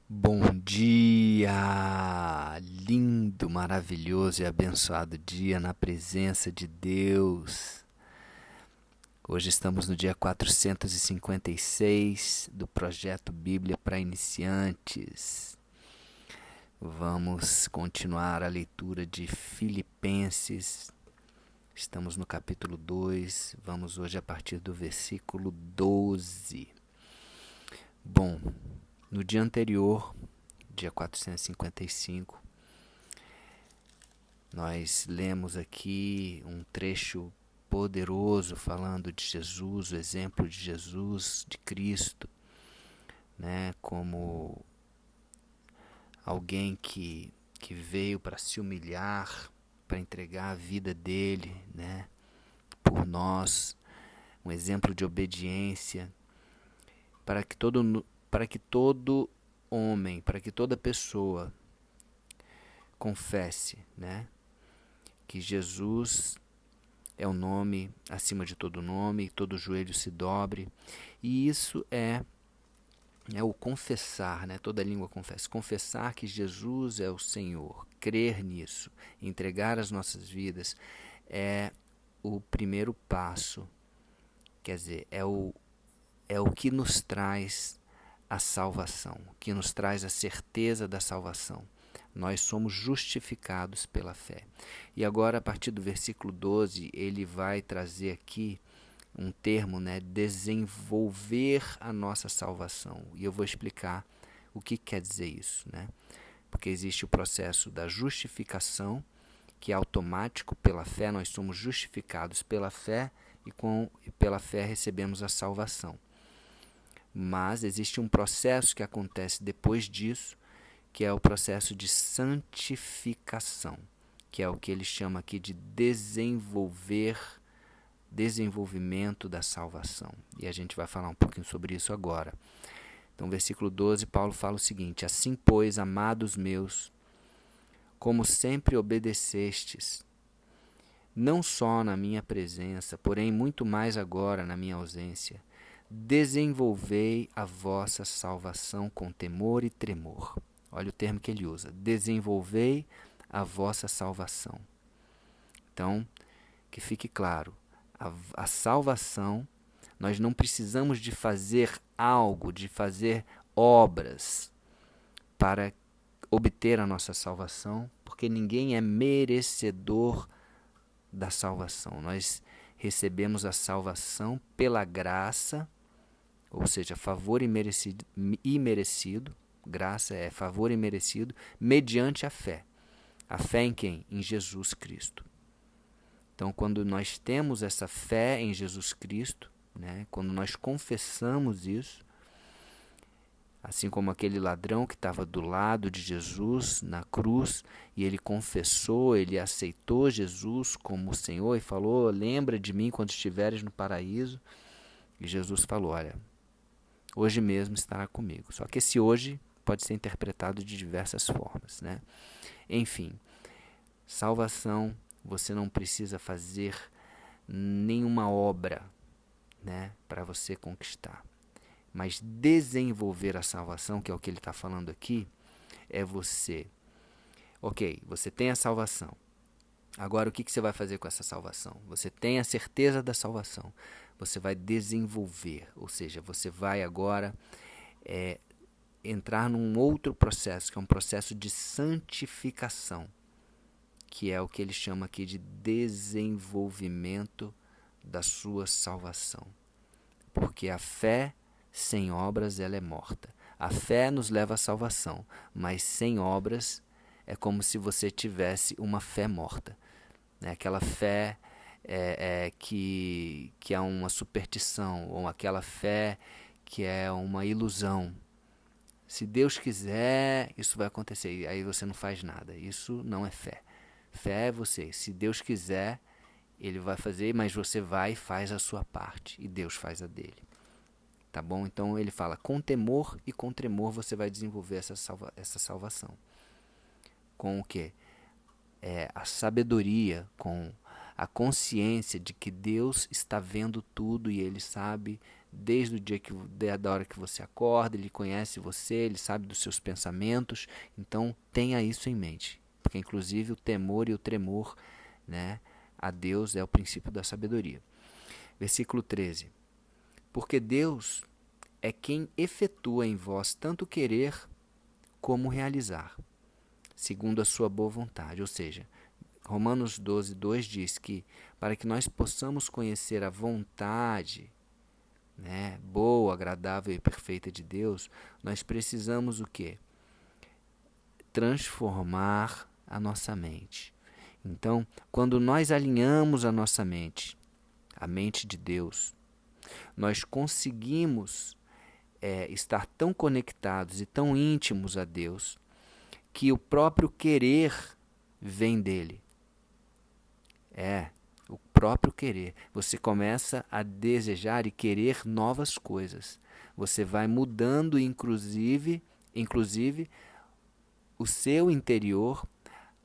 Bom dia! Lindo, maravilhoso e abençoado dia na presença de Deus. Hoje estamos no dia 456 do projeto Bíblia para Iniciantes. Vamos continuar a leitura de Filipenses. Estamos no capítulo 2. Vamos hoje a partir do versículo 12. Bom, no dia anterior, dia 455, nós lemos aqui um trecho poderoso falando de Jesus, o exemplo de Jesus, de Cristo, né, como alguém que veio para se humilhar, para entregar a vida dele, né, por nós, um exemplo de obediência, para que todo homem, para que toda pessoa confesse, né, que Jesus é o nome acima de todo nome, todo joelho se dobre. E isso é o confessar, né? Toda língua confessa. Confessar que Jesus é o Senhor, crer nisso, entregar as nossas vidas é o primeiro passo. Quer dizer, é o que nos traz a salvação, o que nos traz a certeza da salvação. Nós somos justificados pela fé. E agora, a partir do versículo 12, ele vai trazer aqui um termo, né, desenvolver a nossa salvação. E eu vou explicar o que quer dizer isso, né? Porque existe o processo da justificação, que é automático pela fé, nós somos justificados pela fé e pela fé recebemos a salvação. Mas existe um processo que acontece depois disso, que é o processo de santificação, que é o que ele chama aqui de desenvolvimento da salvação. E a gente vai falar um pouquinho sobre isso agora. Então, versículo 12, Paulo fala o seguinte: assim, pois, amados meus, como sempre obedecestes, não só na minha presença, porém muito mais agora na minha ausência, desenvolvei a vossa salvação com temor e tremor. Olha o termo que ele usa: desenvolvei a vossa salvação. Então, que fique claro, a salvação, nós não precisamos de fazer algo, de fazer obras para obter a nossa salvação, porque ninguém é merecedor da salvação. Nós recebemos a salvação pela graça, ou seja, favor imerecido. Graça é favor imerecido, mediante a fé. A fé em quem? Em Jesus Cristo. Então, quando nós temos essa fé em Jesus Cristo, né, quando nós confessamos isso, assim como aquele ladrão que estava do lado de Jesus na cruz, e ele confessou, ele aceitou Jesus como Senhor e falou: lembra de mim quando estiveres no paraíso. E Jesus falou: olha, hoje mesmo estará comigo. Só que esse hoje pode ser interpretado de diversas formas, né? Enfim, salvação, você não precisa fazer nenhuma obra, né, para você conquistar. Mas desenvolver a salvação, que é o que ele está falando aqui, é você. Ok, você tem a salvação. Agora, o que você vai fazer com essa salvação? Você tem a certeza da salvação. Você vai desenvolver, ou seja, você vai agora entrar num outro processo, que é um processo de santificação, que é o que ele chama aqui de desenvolvimento da sua salvação. Porque a fé sem obras ela é morta. A fé nos leva à salvação, mas sem obras é como se você tivesse uma fé morta. Né? Aquela fé que é uma superstição, ou aquela fé que é uma ilusão. Se Deus quiser, isso vai acontecer. E aí você não faz nada. Isso não é fé. Fé é você. Se Deus quiser, ele vai fazer, mas você vai e faz a sua parte. E Deus faz a dele. Tá bom? Então ele fala: com temor e com tremor você vai desenvolver essa salvação. Com o quê? A sabedoria, com a consciência de que Deus está vendo tudo e ele sabe desde o dia da hora que você acorda, Ele conhece você, Ele sabe dos seus pensamentos, então tenha isso em mente, porque inclusive o temor e o tremor, né, a Deus é o princípio da sabedoria. Versículo 13. Porque Deus é quem efetua em vós tanto querer como realizar, segundo a sua boa vontade. Ou seja, Romanos 12, 2 diz que para que nós possamos conhecer a vontade, né, boa, agradável e perfeita de Deus, nós precisamos o quê? Transformar a nossa mente. Então, quando nós alinhamos a nossa mente, a mente de Deus, nós conseguimos estar tão conectados e tão íntimos a Deus que o próprio querer vem dele. O próprio querer. Você começa a desejar e querer novas coisas. Você vai mudando, inclusive o seu interior,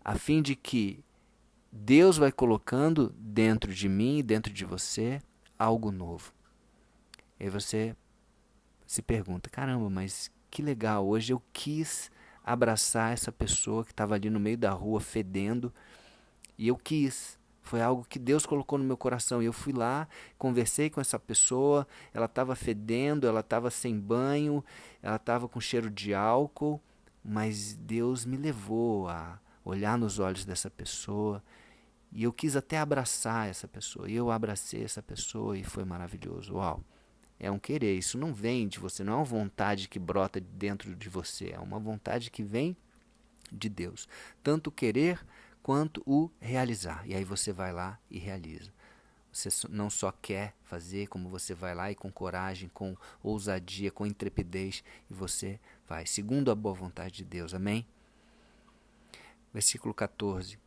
a fim de que Deus vai colocando dentro de mim, dentro de você, algo novo. E aí você se pergunta, caramba, mas que legal, hoje eu quis abraçar essa pessoa que estava ali no meio da rua fedendo, e eu quis. Foi algo que Deus colocou no meu coração. E eu fui lá, conversei com essa pessoa, ela estava fedendo, ela estava sem banho, ela estava com cheiro de álcool, mas Deus me levou a olhar nos olhos dessa pessoa e eu quis até abraçar essa pessoa. E eu abracei essa pessoa e foi maravilhoso. Uau! É um querer, isso não vem de você, não é uma vontade que brota dentro de você, é uma vontade que vem de Deus. Tanto o querer quanto o realizar. E aí você vai lá e realiza. Você não só quer fazer, como você vai lá e com coragem, com ousadia, com intrepidez, e você vai, segundo a boa vontade de Deus. Amém? Versículo 14.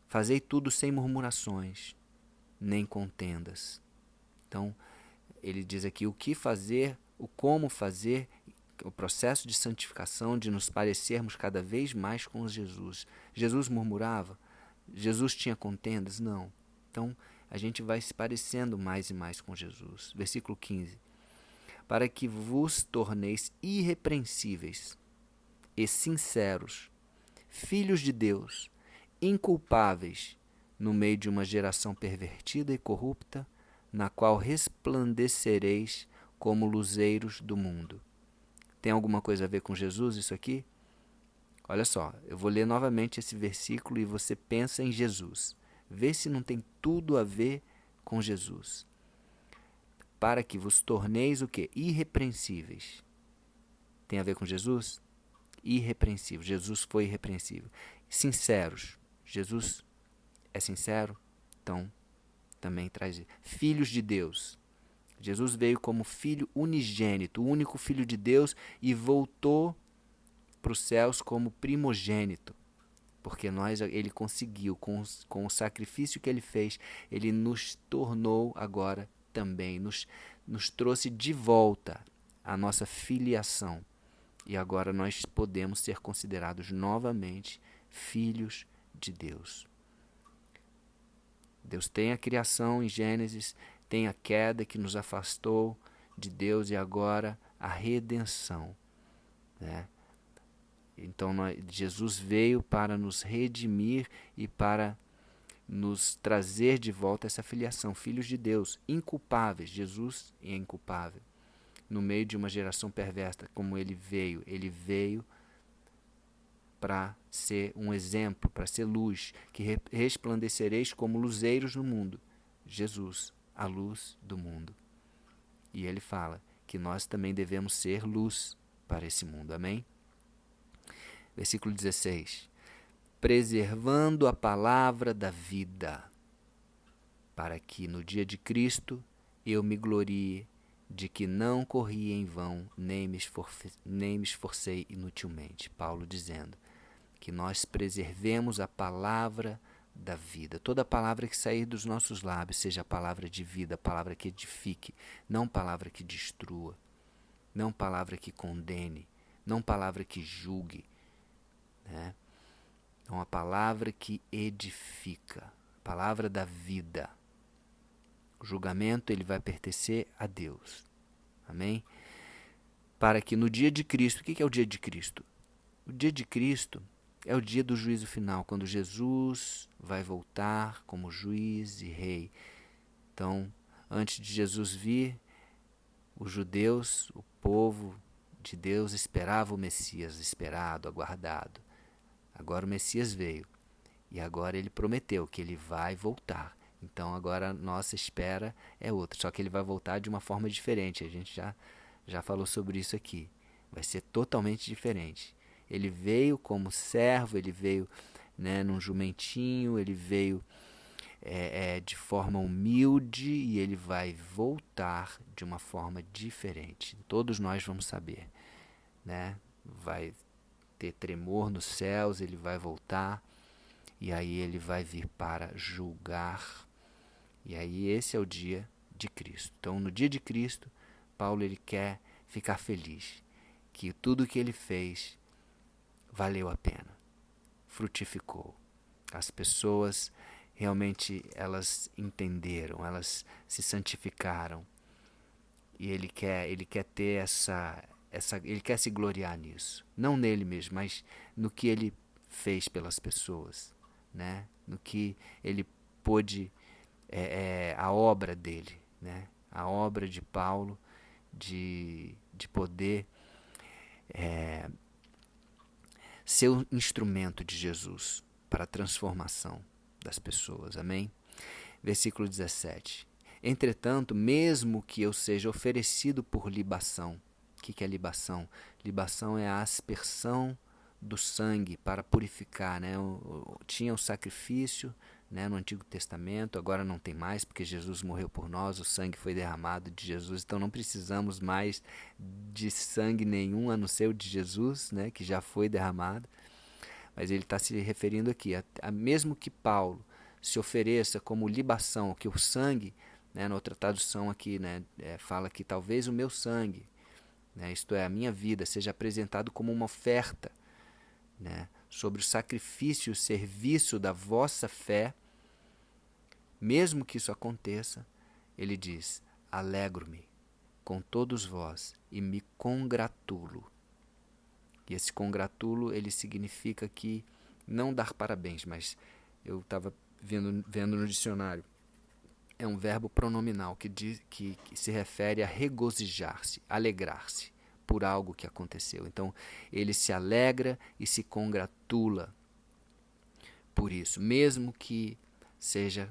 Fazei tudo sem murmurações, nem contendas. Então, ele diz aqui o que fazer, o como fazer, o processo de santificação, de nos parecermos cada vez mais com Jesus. Jesus murmurava? Jesus tinha contendas? Não. Então, a gente vai se parecendo mais e mais com Jesus. Versículo 15. Para que vos torneis irrepreensíveis e sinceros, filhos de Deus, inculpáveis, no meio de uma geração pervertida e corrupta, na qual resplandecereis como luzeiros do mundo. Tem alguma coisa a ver com Jesus isso aqui? Olha só, eu vou ler novamente esse versículo e você pensa em Jesus. Vê se não tem tudo a ver com Jesus. Para que vos torneis o quê? Irrepreensíveis. Tem a ver com Jesus? Irrepreensível. Jesus foi irrepreensível. Sinceros. Jesus é sincero? Então, também traz filhos de Deus. Jesus veio como filho unigênito, o único filho de Deus, e voltou para os céus como primogênito, porque ele conseguiu, com o sacrifício que ele fez, ele nos tornou agora também, nos trouxe de volta a nossa filiação, e agora nós podemos ser considerados novamente filhos de Deus. Deus tem a criação em Gênesis, tem a queda que nos afastou de Deus e agora a redenção, né? Então Jesus veio para nos redimir e para nos trazer de volta essa filiação, filhos de Deus, inculpáveis. Jesus é inculpável. No meio de uma geração perversa, como ele veio para ser um exemplo, para ser luz, que resplandecereis como luzeiros no mundo. Jesus, a luz do mundo. E ele fala que nós também devemos ser luz para esse mundo. Amém? Versículo 16. Preservando a palavra da vida, para que no dia de Cristo eu me glorie de que não corri em vão, nem me esforcei inutilmente. Paulo dizendo que nós preservemos a palavra da vida. Toda palavra que sair dos nossos lábios seja a palavra de vida, a palavra que edifique, não palavra que destrua, não palavra que condene, não palavra que julgue, né? É uma palavra que edifica, palavra da vida. O julgamento ele vai pertencer a Deus. Amém? Para que no dia de Cristo, o que é o dia de Cristo? O dia de Cristo é o dia do juízo final, quando Jesus vai voltar como juiz e rei. Então, antes de Jesus vir, os judeus, o povo de Deus, esperava o Messias, esperado, aguardado. Agora o Messias veio e agora ele prometeu que ele vai voltar. Então agora a nossa espera é outra, só que ele vai voltar de uma forma diferente. A gente já falou sobre isso aqui. Vai ser totalmente diferente. Ele veio como servo, ele veio, né, num jumentinho, ele veio de forma humilde e ele vai voltar de uma forma diferente. Todos nós vamos saber, né? Vai ter tremor nos céus, ele vai voltar e aí ele vai vir para julgar. E aí esse é o dia de Cristo. Então, no dia de Cristo, Paulo ele quer ficar feliz que tudo que ele fez valeu a pena, frutificou. As pessoas realmente elas entenderam, elas se santificaram e ele quer ter ele quer se gloriar nisso, não nele mesmo, mas no que ele fez pelas pessoas, né? No que ele pôde, a obra dele, né? A obra de Paulo de poder ser um instrumento de Jesus para a transformação das pessoas. Amém? Versículo 17. Entretanto, mesmo que eu seja oferecido por libação. O que é libação? Libação é a aspersão do sangue para purificar, né? Tinha o sacrifício, né, no Antigo Testamento, agora não tem mais, porque Jesus morreu por nós, o sangue foi derramado de Jesus, então não precisamos mais de sangue nenhum, a não ser o de Jesus, né, que já foi derramado. Mas ele está se referindo aqui, mesmo que Paulo se ofereça como libação, que o sangue, né, na outra tradução aqui, né, fala que talvez o meu sangue, né, isto é, a minha vida, seja apresentado como uma oferta, né, sobre o sacrifício e o serviço da vossa fé. Mesmo que isso aconteça, ele diz, alegro-me com todos vós e me congratulo. E esse congratulo, ele significa que não dar parabéns, mas eu estava vendo no dicionário, é um verbo pronominal que se refere a regozijar-se, alegrar-se por algo que aconteceu. Então, ele se alegra e se congratula por isso, mesmo que seja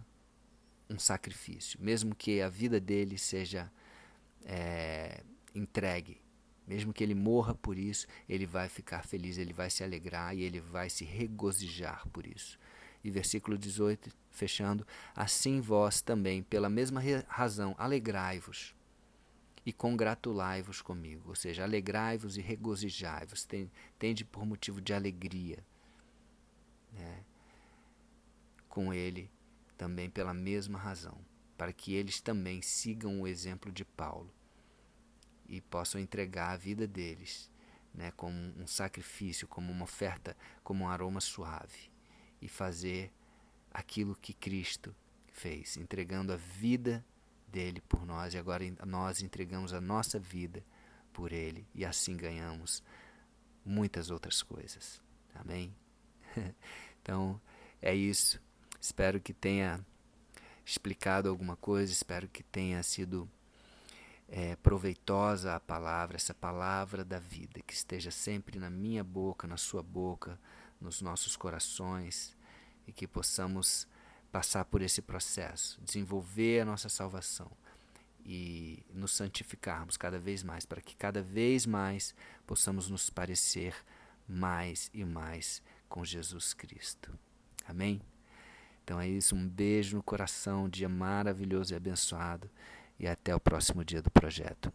um sacrifício, mesmo que a vida dele seja entregue, mesmo que ele morra por isso, ele vai ficar feliz, ele vai se alegrar e ele vai se regozijar por isso. E versículo 18, fechando, assim vós também, pela mesma razão, alegrai-vos e congratulai-vos comigo, ou seja, alegrai-vos e regozijai-vos, tende por motivo de alegria, né, com ele também pela mesma razão, para que eles também sigam o exemplo de Paulo e possam entregar a vida deles, né, como um sacrifício, como uma oferta, como um aroma suave, e fazer aquilo que Cristo fez, entregando a vida dele por nós, e agora nós entregamos a nossa vida por ele, e assim ganhamos muitas outras coisas. Amém? Então, é isso. Espero que tenha explicado alguma coisa, espero que tenha sido proveitosa a palavra, essa palavra da vida, que esteja sempre na minha boca, na sua boca, nos nossos corações, e que possamos passar por esse processo, desenvolver a nossa salvação e nos santificarmos cada vez mais, para que cada vez mais possamos nos parecer mais e mais com Jesus Cristo. Amém? Então é isso, um beijo no coração, um dia maravilhoso e abençoado, e até o próximo dia do projeto.